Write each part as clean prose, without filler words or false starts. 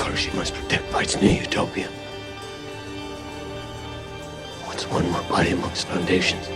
curse you must protect bites new utopia. What's one more body amongst foundations?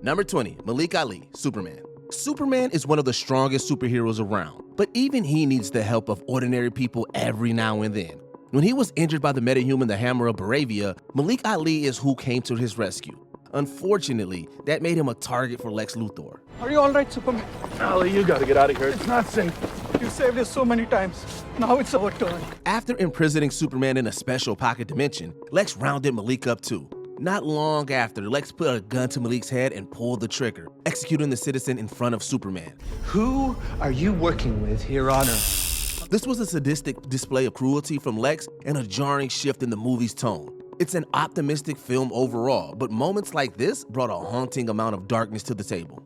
Number 20, Malik Ali, Superman. Superman is one of the strongest superheroes around, but even he needs the help of ordinary people every now and then. When he was injured by the metahuman the Hammer of Baravia, Malik Ali is who came to his rescue. Unfortunately, that made him a target for Lex Luthor. Are you all right, Superman? Ali, you gotta get out of here. It's not safe. You saved us so many times. Now it's our turn. After imprisoning Superman in a special pocket dimension, Lex rounded Malik up too. Not long after, Lex put a gun to Malik's head and pulled the trigger, executing the citizen in front of Superman. Who are you working with here on Earth? This was a sadistic display of cruelty from Lex and a jarring shift in the movie's tone. It's an optimistic film overall, but moments like this brought a haunting amount of darkness to the table.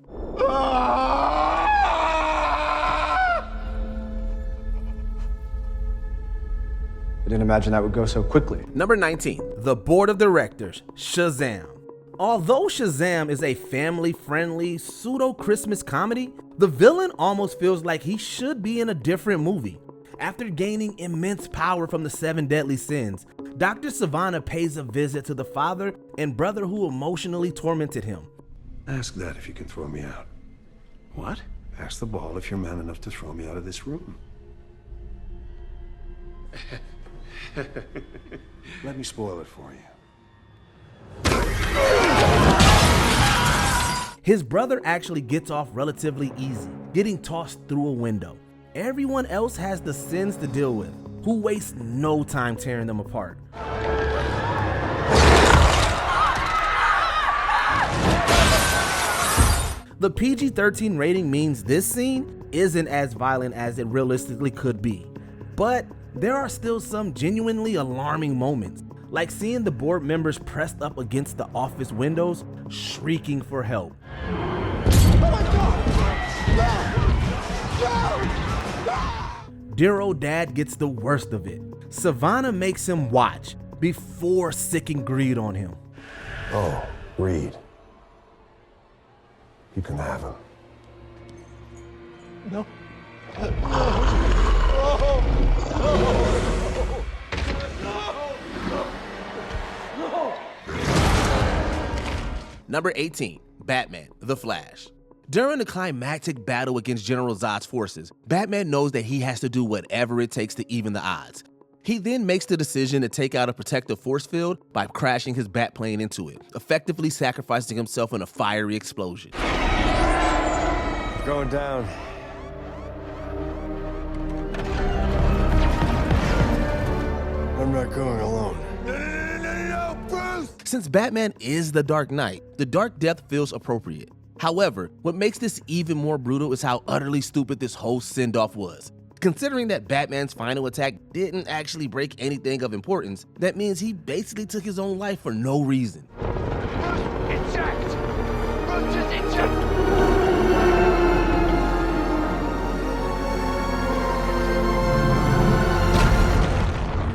I didn't imagine that would go so quickly. Number 19, the Board of Directors, Shazam. Although Shazam is a family-friendly pseudo-Christmas comedy, the villain almost feels like he should be in a different movie. After gaining immense power from the 7 deadly sins, Dr. Savannah pays a visit to the father and brother who emotionally tormented him. Ask that if you can throw me out. What? Ask the ball if you're man enough to throw me out of this room. Let me spoil it for you. His brother actually gets off relatively easy, getting tossed through a window. Everyone else has the sins to deal with, who waste no time tearing them apart. The PG-13 rating means this scene isn't as violent as it realistically could be, but there are still some genuinely alarming moments, like seeing the board members pressed up against the office windows, shrieking for help. Dear old dad gets the worst of it. Savannah makes him watch before sicking greed on him. Oh, Reed. You can have him. No. Number 18, Batman, The Flash. During the climactic battle against General Zod's forces, Batman knows that he has to do whatever it takes to even the odds. He then makes the decision to take out a protective force field by crashing his Batplane into it, effectively sacrificing himself in a fiery explosion. Going down. I'm not going alone. No, Bruce! Since Batman is the Dark Knight, the Dark Death feels appropriate. However, what makes this even more brutal is how utterly stupid this whole send-off was. Considering that Batman's final attack didn't actually break anything of importance, that means he basically took his own life for no reason. Eject! Bruce, just eject!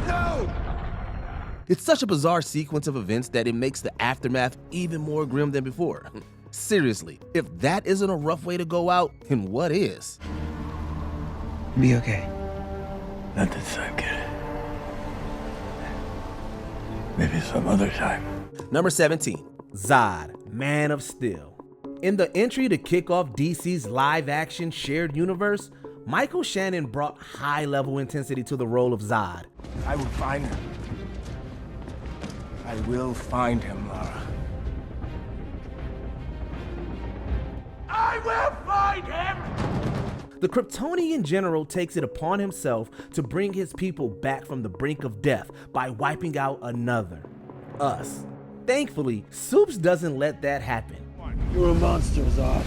No! It's such a bizarre sequence of events that it makes the aftermath even more grim than before. Seriously, if that isn't a rough way to go out, then what is? Be okay. Not this time, kid. Maybe some other time. Number 17, Zod, Man of Steel. In the entry to kick off DC's live-action shared universe, Michael Shannon brought high-level intensity to the role of Zod. I will find him. I will find him, Lara. I will find him! The Kryptonian general takes it upon himself to bring his people back from the brink of death by wiping out another, us. Thankfully, Supes doesn't let that happen. You're a monster, Zod.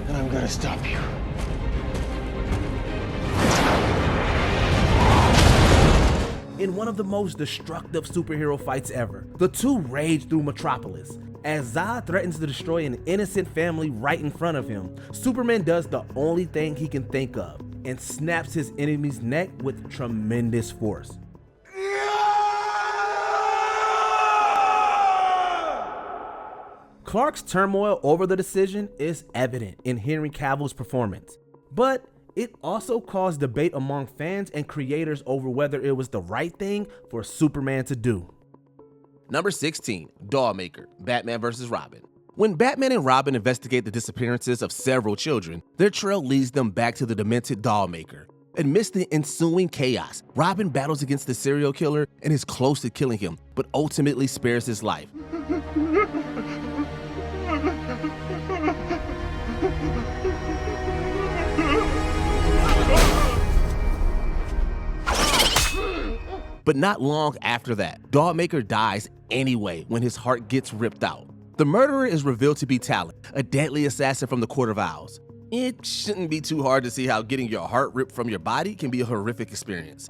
And I'm gonna stop you. In one of the most destructive superhero fights ever, the two rage through Metropolis. As Zod threatens to destroy an innocent family right in front of him, Superman does the only thing he can think of and snaps his enemy's neck with tremendous force. Clark's turmoil over the decision is evident in Henry Cavill's performance, but it also caused debate among fans and creators over whether it was the right thing for Superman to do. Number 16, Dollmaker, Batman vs. Robin. When Batman and Robin investigate the disappearances of several children, their trail leads them back to the demented Dollmaker. Amidst the ensuing chaos, Robin battles against the serial killer and is close to killing him, but ultimately spares his life. But not long after that, Dollmaker dies anyway when his heart gets ripped out. The murderer is revealed to be Talon, a deadly assassin from the Court of Owls. It shouldn't be too hard to see how getting your heart ripped from your body can be a horrific experience.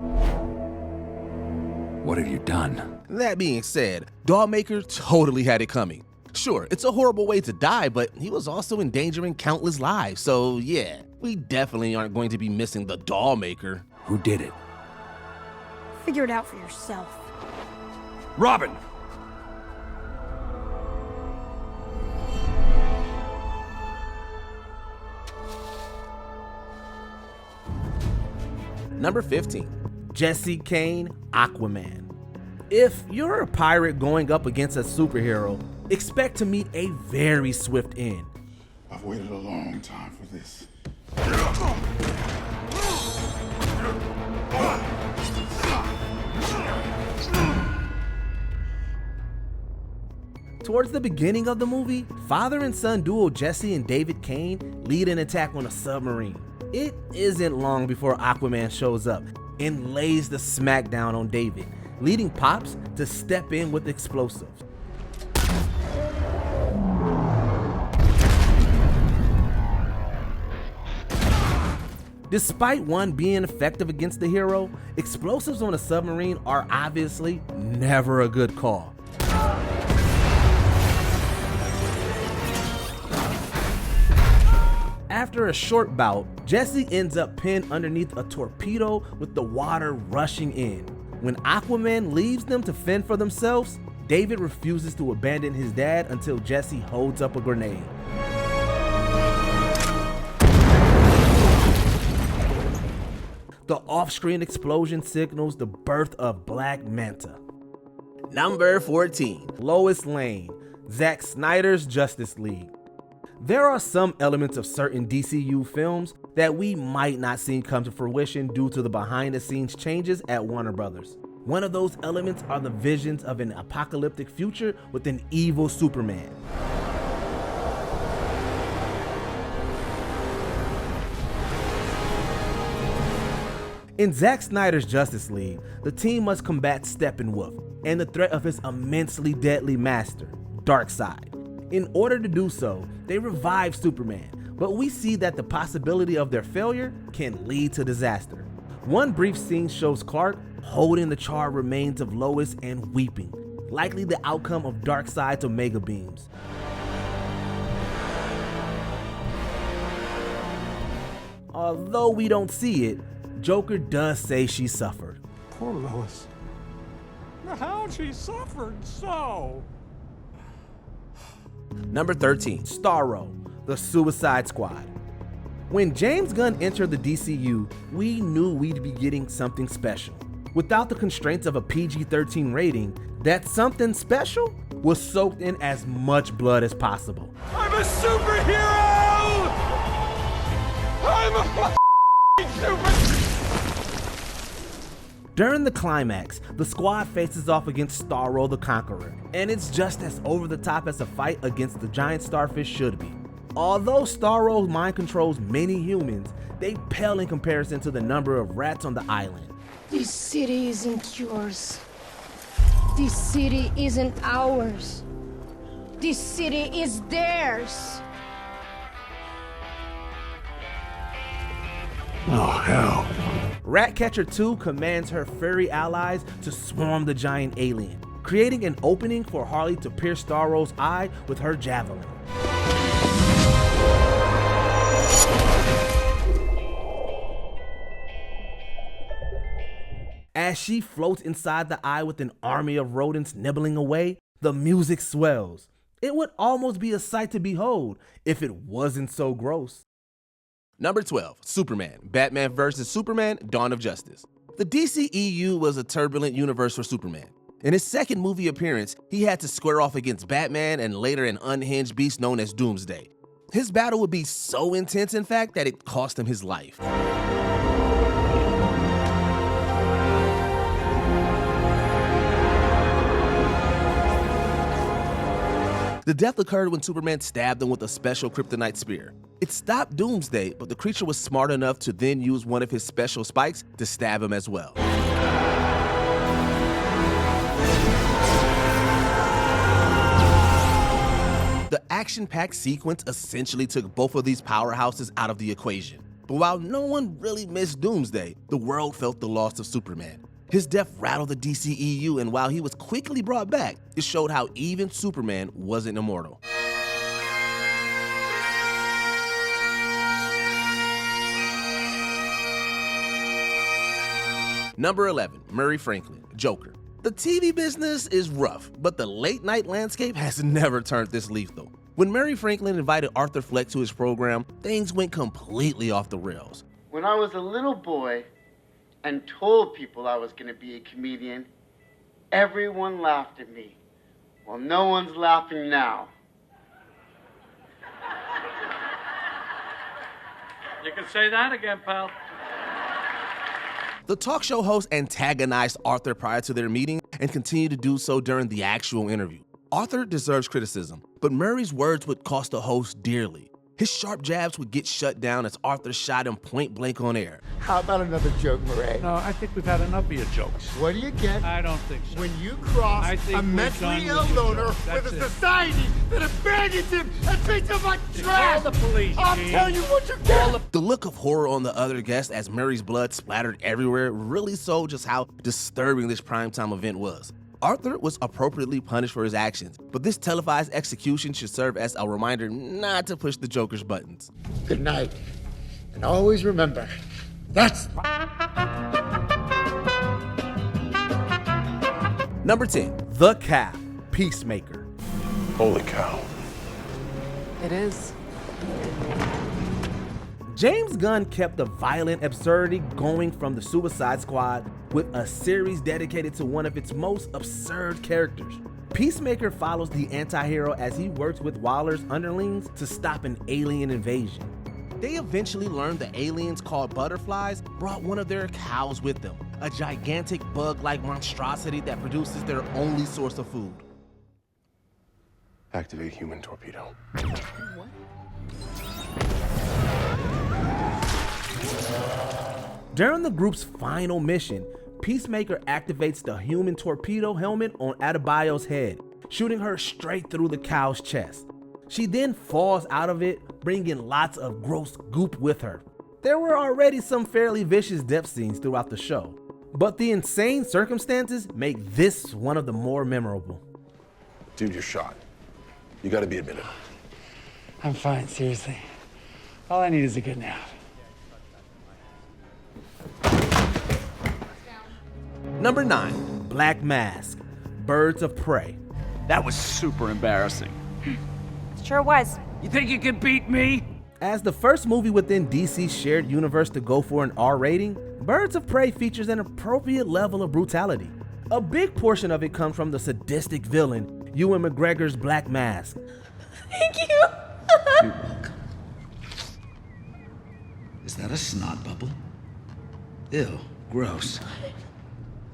What have you done? That being said, Dollmaker totally had it coming. Sure, it's a horrible way to die, but he was also endangering countless lives, so yeah, we definitely aren't going to be missing the Dollmaker. Who did it? Figure it out for yourself. Robin! Number 15. Jesse Kane, Aquaman. If you're a pirate going up against a superhero, expect to meet a very swift end. I've waited a long time for this. Towards the beginning of the movie, father and son duo Jesse and David Kane lead an attack on a submarine. It isn't long before Aquaman shows up and lays the smackdown on David, leading Pops to step in with explosives. Despite one being effective against the hero, explosives on a submarine are obviously never a good call. After a short bout, Jesse ends up pinned underneath a torpedo with the water rushing in. When Aquaman leaves them to fend for themselves, David refuses to abandon his dad until Jesse holds up a grenade. The off-screen explosion signals the birth of Black Manta. Number 14. Lois Lane, Zack Snyder's Justice League. There are some elements of certain DCU films that we might not see come to fruition due to the behind-the-scenes changes at Warner Brothers. One of those elements are the visions of an apocalyptic future with an evil Superman. In Zack Snyder's Justice League, the team must combat Steppenwolf and the threat of his immensely deadly master, Darkseid. In order to do so, they revive Superman, but we see that the possibility of their failure can lead to disaster. One brief scene shows Clark holding the charred remains of Lois and weeping, likely the outcome of Darkseid's Omega beams. Although we don't see it, Joker does say she suffered. Poor Lois. How she suffered so. Number 13. Starro, the Suicide Squad. When James Gunn entered the DCU, we knew we'd be getting something special. Without the constraints of a PG-13 rating, that something special was soaked in as much blood as possible. I'm a superhero! I'm a super... During the climax, the squad faces off against Starro the Conqueror, and it's just as over the top as a fight against the giant starfish should be. Although Starro mind controls many humans, they pale in comparison to the number of rats on the island. This city isn't yours. This city isn't ours. This city is theirs. Oh, hell. Ratcatcher 2 commands her furry allies to swarm the giant alien, creating an opening for Harley to pierce Starro's eye with her javelin. As she floats inside the eye with an army of rodents nibbling away, the music swells. It would almost be a sight to behold if it wasn't so gross. Number 12, Superman, Batman vs. Superman, Dawn of Justice. The DCEU was a turbulent universe for Superman. In his second movie appearance, he had to square off against Batman and later an unhinged beast known as Doomsday. His battle would be so intense, in fact, that it cost him his life. The death occurred when Superman stabbed him with a special kryptonite spear. It stopped Doomsday, but the creature was smart enough to then use one of his special spikes to stab him as well. The action-packed sequence essentially took both of these powerhouses out of the equation. But while no one really missed Doomsday, the world felt the loss of Superman. His death rattled the DCEU, and while he was quickly brought back, it showed how even Superman wasn't immortal. Number 11, Murray Franklin, Joker. The TV business is rough, but the late-night landscape has never turned this lethal. When Murray Franklin invited Arthur Fleck to his program, things went completely off the rails. When I was a little boy and told people I was going to be a comedian, everyone laughed at me. Well, no one's laughing now. You can say that again, pal. The talk show host antagonized Arthur prior to their meeting and continued to do so during the actual interview. Arthur deserves criticism, but Murray's words would cost the host dearly. His sharp jabs would get shut down as Arthur shot him point blank on air. How about another joke, Murray? No, I think we've had enough of your jokes. What do you get I don't think so. when you cross I think a we're mentally done ill with your loner jokes. with That's a it. society that abandons him and treats him like trash? Call the police, I'll Gene. tell you what you get. The look of horror on the other guests as Murray's blood splattered everywhere really showed just how disturbing this primetime event was. Arthur was appropriately punished for his actions, but this televised execution should serve as a reminder not to push the Joker's buttons. Good night. And always remember, that's... Number 10, The Cow, Peacemaker. Holy cow. It is. James Gunn kept the violent absurdity going from the Suicide Squad with a series dedicated to one of its most absurd characters. Peacemaker follows the anti-hero as he works with Waller's underlings to stop an alien invasion. They eventually learned the aliens called butterflies brought one of their cows with them, a gigantic bug-like monstrosity that produces their only source of food. Activate human torpedo. During the group's final mission, Peacemaker activates the human torpedo helmet on Adebayo's head, shooting her straight through the cow's chest. She then falls out of it, bringing lots of gross goop with her. There were already some fairly vicious death scenes throughout the show, but the insane circumstances make this one of the more memorable. Dude, you're shot. You gotta be admitted. I'm fine, seriously. All I need is a good nap. Number 9, Black Mask, Birds of Prey. That was super embarrassing. Sure was. You think you can beat me? As the first movie within DC's shared universe to go for an R rating, Birds of Prey features an appropriate level of brutality. A big portion of it comes from the sadistic villain, Ewan McGregor's Black Mask. Thank you. You're welcome. Is that a snot bubble? Ew, gross.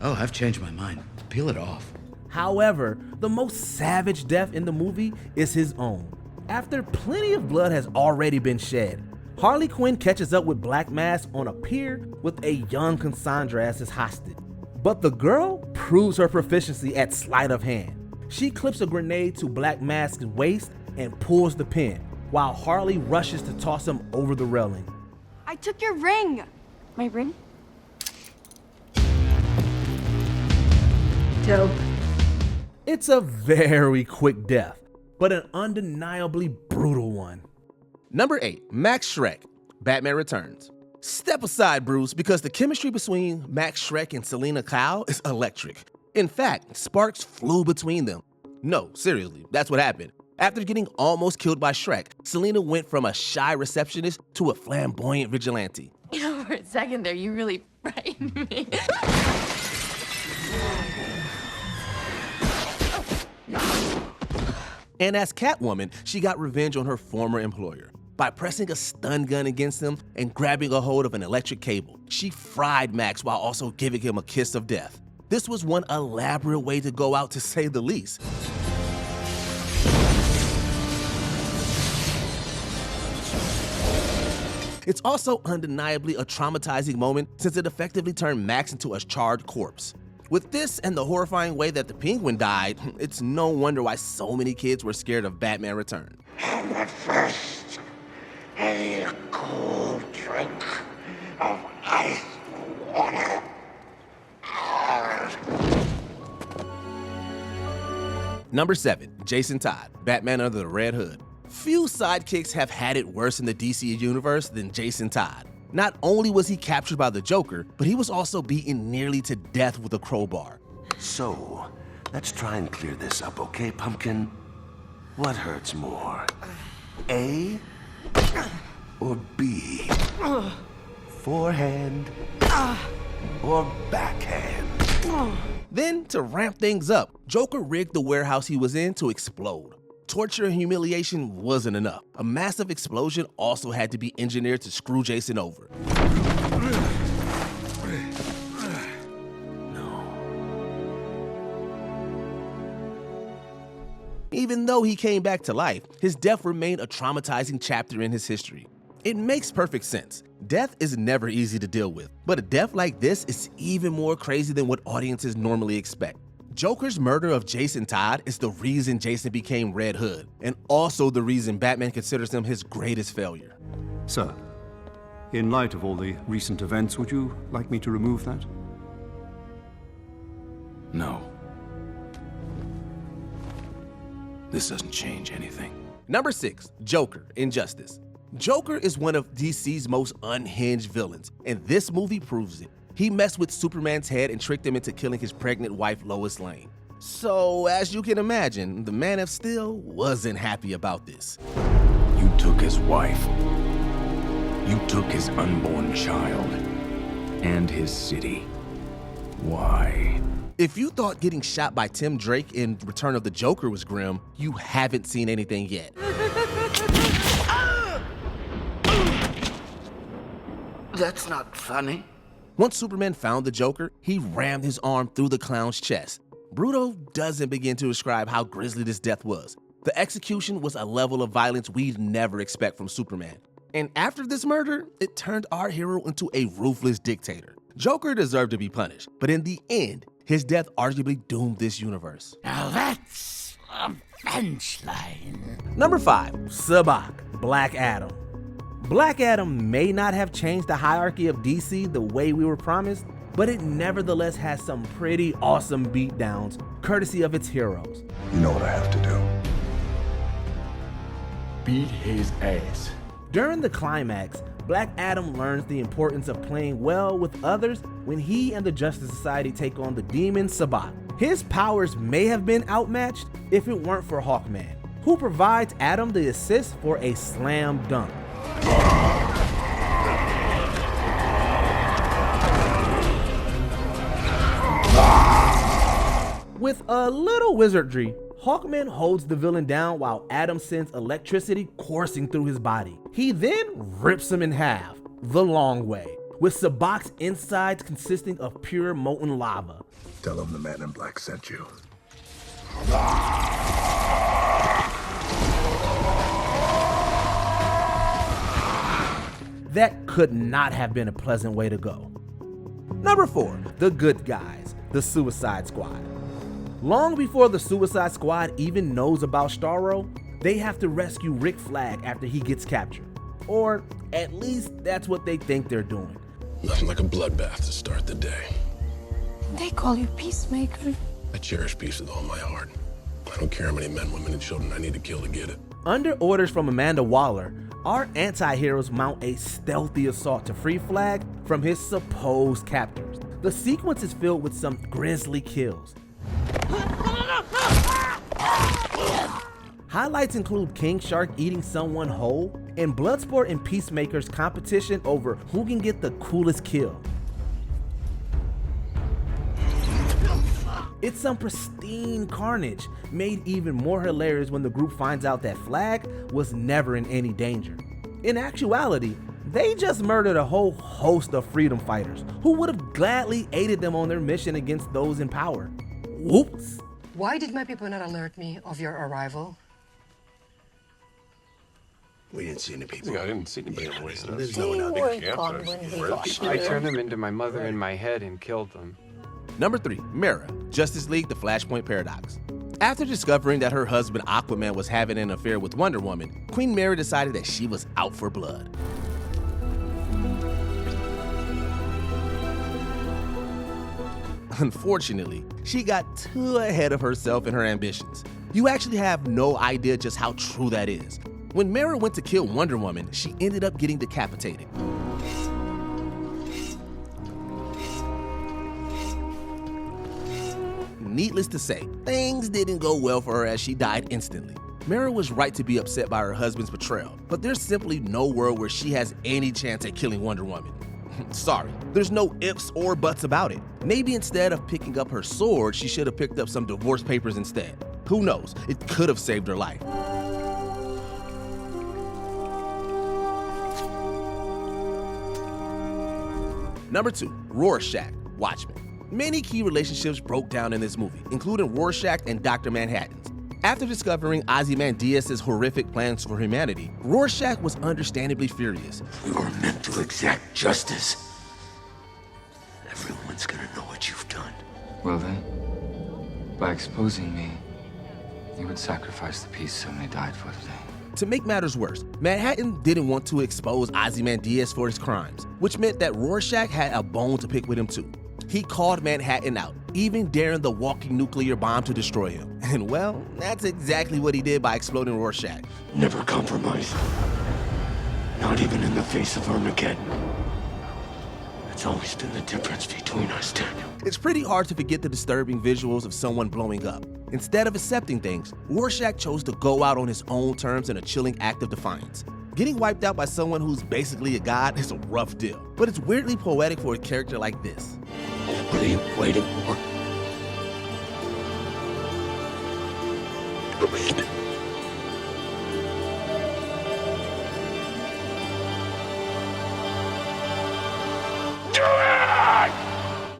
Oh, I've changed my mind. Peel it off. However, the most savage death in the movie is his own. After plenty of blood has already been shed, Harley Quinn catches up with Black Mask on a pier with a young Cassandra as his hostage. But the girl proves her proficiency at sleight of hand. She clips a grenade to Black Mask's waist and pulls the pin, while Harley rushes to toss him over the railing. I took your ring. My ring? Dope. It's a very quick death, but an undeniably brutal one. Number 8, Max Schreck, Batman Returns. Step aside, Bruce, because the chemistry between Max Schreck and Selena Kyle is electric. In fact, sparks flew between them. No, seriously, that's what happened. After getting almost killed by Shrek, Selena went from a shy receptionist to a flamboyant vigilante. You know, for a second there, you really frightened me. And as Catwoman, she got revenge on her former employer. By pressing a stun gun against him and grabbing a hold of an electric cable, she fried Max while also giving him a kiss of death. This was one elaborate way to go out, to say the least. It's also undeniably a traumatizing moment since it effectively turned Max into a charred corpse. With this and the horrifying way that the Penguin died, it's no wonder why so many kids were scared of Batman Return. But first, I need a cool drink of ice water. Number 7, Jason Todd, Batman Under the Red Hood. Few sidekicks have had it worse in the DC universe than Jason Todd. Not only was he captured by the Joker, but he was also beaten nearly to death with a crowbar. So, let's try and clear this up, okay, Pumpkin? What hurts more? A or B? Forehand or backhand? Then, to ramp things up, Joker rigged the warehouse he was in to explode. Torture and humiliation wasn't enough. A massive explosion also had to be engineered to screw Jason over. Even though he came back to life, his death remained a traumatizing chapter in his history. It makes perfect sense. Death is never easy to deal with, but a death like this is even more crazy than what audiences normally expect. Joker's murder of Jason Todd is the reason Jason became Red Hood, and also the reason Batman considers him his greatest failure. Sir, in light of all the recent events, would you like me to remove that? No. This doesn't change anything. Number 6, Joker, Injustice. Joker is one of DC's most unhinged villains, and this movie proves it. He messed with Superman's head and tricked him into killing his pregnant wife, Lois Lane. So, as you can imagine, the Man of Steel wasn't happy about this. You took his wife. You took his unborn child. And his city. Why? If you thought getting shot by Tim Drake in Return of the Joker was grim, you haven't seen anything yet. That's not funny. Once Superman found the Joker, he rammed his arm through the clown's chest. Bruto doesn't begin to describe how grisly this death was. The execution was a level of violence we'd never expect from Superman. And after this murder, it turned our hero into a ruthless dictator. Joker deserved to be punished, but in the end, his death arguably doomed this universe. Now that's a fence line. Number 5, Sabbac, Black Adam. Black Adam may not have changed the hierarchy of DC the way we were promised, but it nevertheless has some pretty awesome beatdowns, courtesy of its heroes. You know what I have to do. Beat his ass. During the climax, Black Adam learns the importance of playing well with others when he and the Justice Society take on the demon Sabbac. His powers may have been outmatched if it weren't for Hawkman, who provides Adam the assist for a slam dunk. With a little wizardry, Hawkman holds the villain down while Adam sends electricity coursing through his body. He then rips him in half, the long way, with Sabbac's insides consisting of pure molten lava. Tell him the Man in Black sent you. That could not have been a pleasant way to go. Number 4, the good guys, the Suicide Squad. Long before the Suicide Squad even knows about Starro, they have to rescue Rick Flag after he gets captured. Or at least that's what they think they're doing. Nothing like a bloodbath to start the day. They call you Peacemaker. I cherish peace with all my heart. I don't care how many men, women, and children I need to kill to get it. Under orders from Amanda Waller, our anti-heroes mount a stealthy assault to free Flag from his supposed captors. The sequence is filled with some grisly kills. Highlights include King Shark eating someone whole, and Bloodsport and Peacemaker's competition over who can get the coolest kill. It's some pristine carnage, made even more hilarious when the group finds out that Flag was never in any danger. In actuality, they just murdered a whole host of freedom fighters who would have gladly aided them on their mission against those in power. Whoops! Why did my people not alert me of your arrival? We didn't see any people. Yeah, I didn't see anybody with us. There's no one out there. I turned them into my mother in my head and killed them. Number 3, Mera, Justice League: The Flashpoint Paradox. After discovering that her husband Aquaman was having an affair with Wonder Woman, Queen Mera decided that she was out for blood. Unfortunately, she got too ahead of herself in her ambitions. You actually have no idea just how true that is. When Mera went to kill Wonder Woman, she ended up getting decapitated. Needless to say, things didn't go well for her as she died instantly. Mera was right to be upset by her husband's betrayal, but there's simply no world where she has any chance at killing Wonder Woman. Sorry, there's no ifs or buts about it. Maybe instead of picking up her sword, she should have picked up some divorce papers instead. Who knows, it could have saved her life. Number 2, Rorschach, Watchmen. Many key relationships broke down in this movie, including Rorschach and Dr. Manhattan's. After discovering Ozymandias' horrific plans for humanity, Rorschach was understandably furious. We were meant to exact justice. Everyone's gonna know what you've done. Will they? By exposing me, you would sacrifice the peace so many died for today. To make matters worse, Manhattan didn't want to expose Ozymandias for his crimes, which meant that Rorschach had a bone to pick with him too. He called Manhattan out, even daring the walking nuclear bomb to destroy him. And well, that's exactly what he did by exploding Rorschach. Never compromise. Not even in the face of Armageddon. That's always been the difference between us, Daniel. It's pretty hard to forget the disturbing visuals of someone blowing up. Instead of accepting things, Rorschach chose to go out on his own terms in a chilling act of defiance. Getting wiped out by someone who's basically a god is a rough deal, but it's weirdly poetic for a character like this. What are you waiting for? Do it!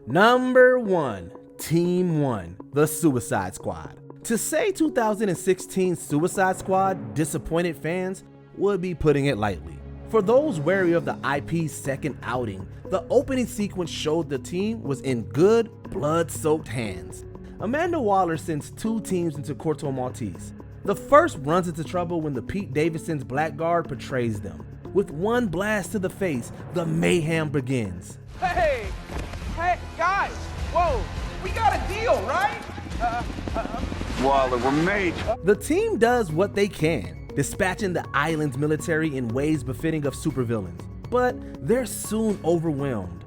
Number 1, Team 1, The Suicide Squad. To say 2016 Suicide Squad disappointed fans would be putting it lightly. For those wary of the IP's second outing, the opening sequence showed the team was in good, blood-soaked hands. Amanda Waller sends 2 teams into Corto Maltese. The first runs into trouble when the Pete Davidson's Blackguard betrays them. With one blast to the face, the mayhem begins. Hey, guys, whoa, we got a deal, right? Waller, we're made. The team does what they can, dispatching the island's military in ways befitting of supervillains, but they're soon overwhelmed.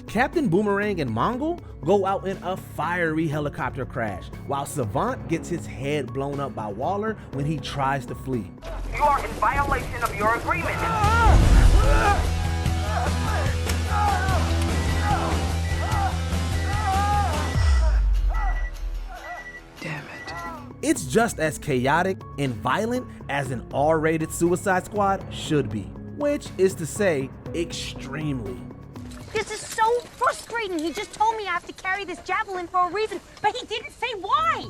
Captain Boomerang and Mongol go out in a fiery helicopter crash, while Savant gets his head blown up by Waller when he tries to flee. You are in violation of your agreement. Damn it. It's just as chaotic and violent as an R-rated Suicide Squad should be, which is to say, extremely. This is so frustrating. He just told me I have to carry this javelin for a reason, but he didn't say why.